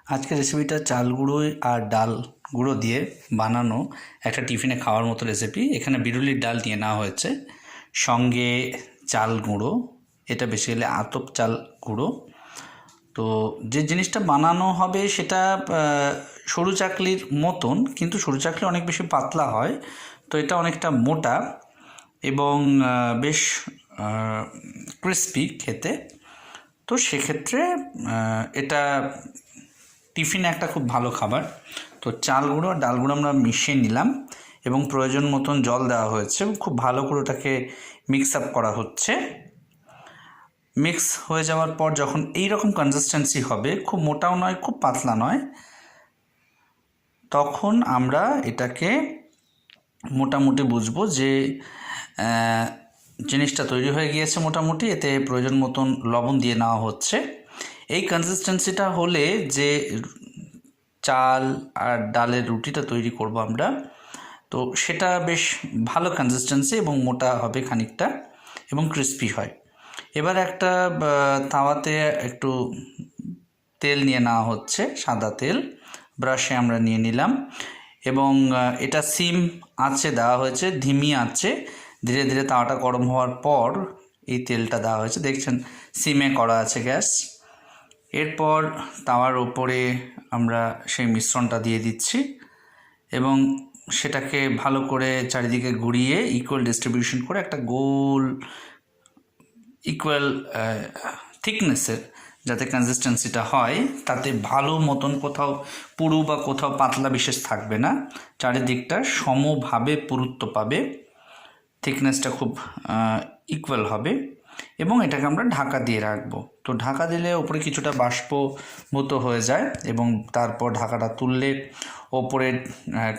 আজকের রেসিপিটা চাল গুঁড়ো আর ডাল গুঁড়ো দিয়ে বানানো একটা টিফিনে খাওয়ার মতো রেসিপি। এখানে বিরুলির ডাল নিয়ে নেওয়া হয়েছে, সঙ্গে চাল গুঁড়ো, এটা বেসিক্যালি আতপ চাল গুঁড়ো। তো যে জিনিসটা বানানো হবে সেটা সরু চাকলির মতন, কিন্তু সরু চাকলি অনেক বেশি পাতলা হয়, তো এটা অনেকটা মোটা এবং বেশ ক্রিস্পি খেতে। তো সেক্ষেত্রে এটা টিফিনে একটা খুব ভালো খাবার। তো চাল গুঁড়ো আর ডাল গুঁড়ো আমরা মিশিয়ে নিলাম এবং প্রয়োজন মতন জল দেওয়া হয়েছে। খুব ভালো করে ওটাকে মিক্স আপ করা হচ্ছে। মিক্স হয়ে যাওয়ার পর যখন এই রকম কনসিস্টেন্সি হবে, খুব মোটাও নয় খুব পাতলা নয়, তখন আমরা এটাকে মোটামুটি বুঝবো যে জিনিসটা তৈরি হয়ে গিয়েছে মোটামুটি। এতে প্রয়োজন মতন লবণ দিয়ে নেওয়া হচ্ছে। এই কনসিস্টেন্সিটা হলে যে চাল আর ডালের রুটিটা তৈরি করব আমরা, তো সেটা বেশ ভালো কনসিস্টেন্সি এবং মোটা হবে খানিকটা এবং ক্রিস্পি হয়। এবার একটা তাওয়াতে একটু তেল নিয়ে নেওয়া হচ্ছে, সাদা তেল ব্রাশে আমরা নিয়ে নিলাম এবং এটা সিম আঁচে দেওয়া হয়েছে, ধিমি আঁচে। ধীরে ধীরে তাওয়াটা গরম হওয়ার পর এই তেলটা দেওয়া হয়েছে, দেখছেন সিমে করা আছে গ্যাস। এরপর তাওয়ার ওপরে আমরা সেই মিশ্রণটা দিয়ে দিচ্ছি এবং সেটাকে ভালো করে চারিদিকে ঘুরিয়ে ইকুয়াল ডিস্ট্রিবিউশন করে একটা গোল ইকুয়াল থিকনেসের যাতে কনসিস্টেন্সিটা হয়, তাতে ভালো মতন কোথাও পুরু বা কোথাও পাতলা বিশেষ থাকবে না, চারিদিকটা সমভাবে পুরুত্ব পাবে, থিকনেসটা খুব ইকুয়াল হবে এবং এটাকে আমরা ঢাকা দিয়ে রাখবো। তো ঢাকা দিলে ওপরে কিছুটা বাষ্পভূত হয়ে যায় এবং তারপর ঢাকাটা তুললে ওপরের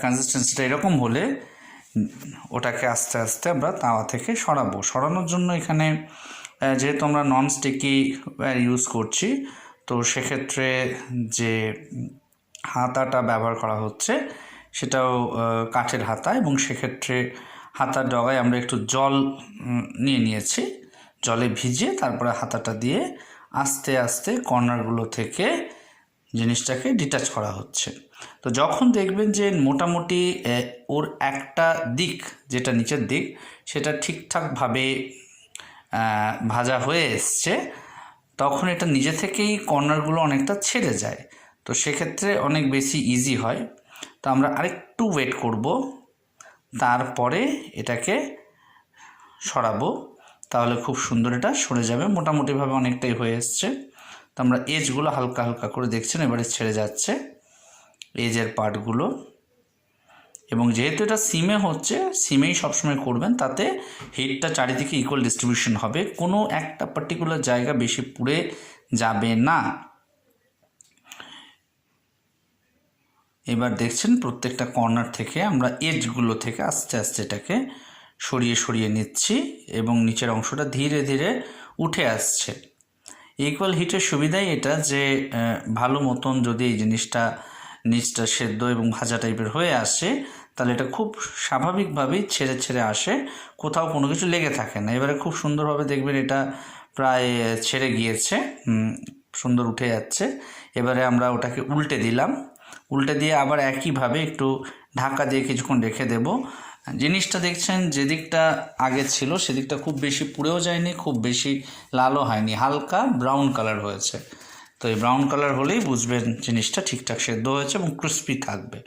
কনসিস্টেন্সিটা এরকম হলে ওটাকে আস্তে আস্তে আমরা তাওয়া থেকে সরাবো। সরানোর জন্য এখানে যেহেতু আমরা নন স্টিকি ইউজ করছি, তো সেক্ষেত্রে যে হাতাটা ব্যবহার করা হচ্ছে সেটাও কাঠের হাতা এবং সেক্ষেত্রে হাতার ডগায় আমরা একটু জল নিয়ে নিয়েছি, জলে ভিজিয়ে তারপরে হাতাটা দিয়ে আস্তে আস্তে কর্নারগুলো থেকে জিনিসটাকে ডিটাচ করা হচ্ছে। তো যখন দেখবেন যে মোটামুটি ওর একটা দিক, যেটা নিচের দিক, সেটা ঠিকঠাকভাবে ভাজা হয়ে এসছে, তখন এটা নিজে থেকেই কর্নারগুলো অনেকটা ছেড়ে যায়। তো সেক্ষেত্রে অনেক বেশি ইজি হয়। তো আমরা আরেকটু ওয়েট করব, তারপরে এটাকে সরাবো, তাহলে খুব সুন্দর এটা সরে যাবে। মোটামুটিভাবে অনেকটাই হয়ে এসছে। তো আমরা এজগুলো হালকা হালকা করে দেখছেন এবারে ছেড়ে যাচ্ছে, এজের পার্টগুলো। এবং যেহেতু এটা সিমে হচ্ছে, সিমেই সবসময় করবেন, তাতে হিটটা চারিদিকে ইকুয়াল ডিস্ট্রিবিউশন হবে, কোনো একটা পার্টিকুলার জায়গা বেশি পুড়ে যাবে না। এবার দেখছেন প্রত্যেকটা কর্নার থেকে আমরা এজগুলো থেকে আস্তে আস্তে এটাকে সরিয়ে সরিয়ে নিচ্ছি এবং নিচের অংশটা ধীরে ধীরে উঠে আসছে। ইকুয়াল হিটের সুবিধাই এটা যে ভালো মতন যদি এই জিনিসটা নিচটা সেদ্ধ এবং ভাজা টাইপের হয়ে আসে, তাহলে এটা খুব স্বাভাবিকভাবেই ছেড়ে ছেড়ে আসে, কোথাও কোনো কিছু লেগে থাকে না। এবারে খুব সুন্দরভাবে দেখবেন এটা প্রায় ছেড়ে গিয়েছে, সুন্দর উঠে যাচ্ছে। এবারে আমরা ওটাকে উল্টে দিলাম, উল্টে দিয়ে আবার একইভাবে একটু ঢাকা দিয়ে কিছুক্ষণ রেখে দেব। জিনিসটা দেখছেন যেদিকটা আগে ছিল সেদিকটা খুব বেশি পুড়েও যায়নি, খুব বেশি লালও হয়নি, হালকা ব্রাউন কালার হয়েছে। তো এই ব্রাউন কালার হলেই বুঝবেন জিনিসটা ঠিকঠাক সেদ্ধ হয়েছে এবং ক্রিস্পি থাকবে।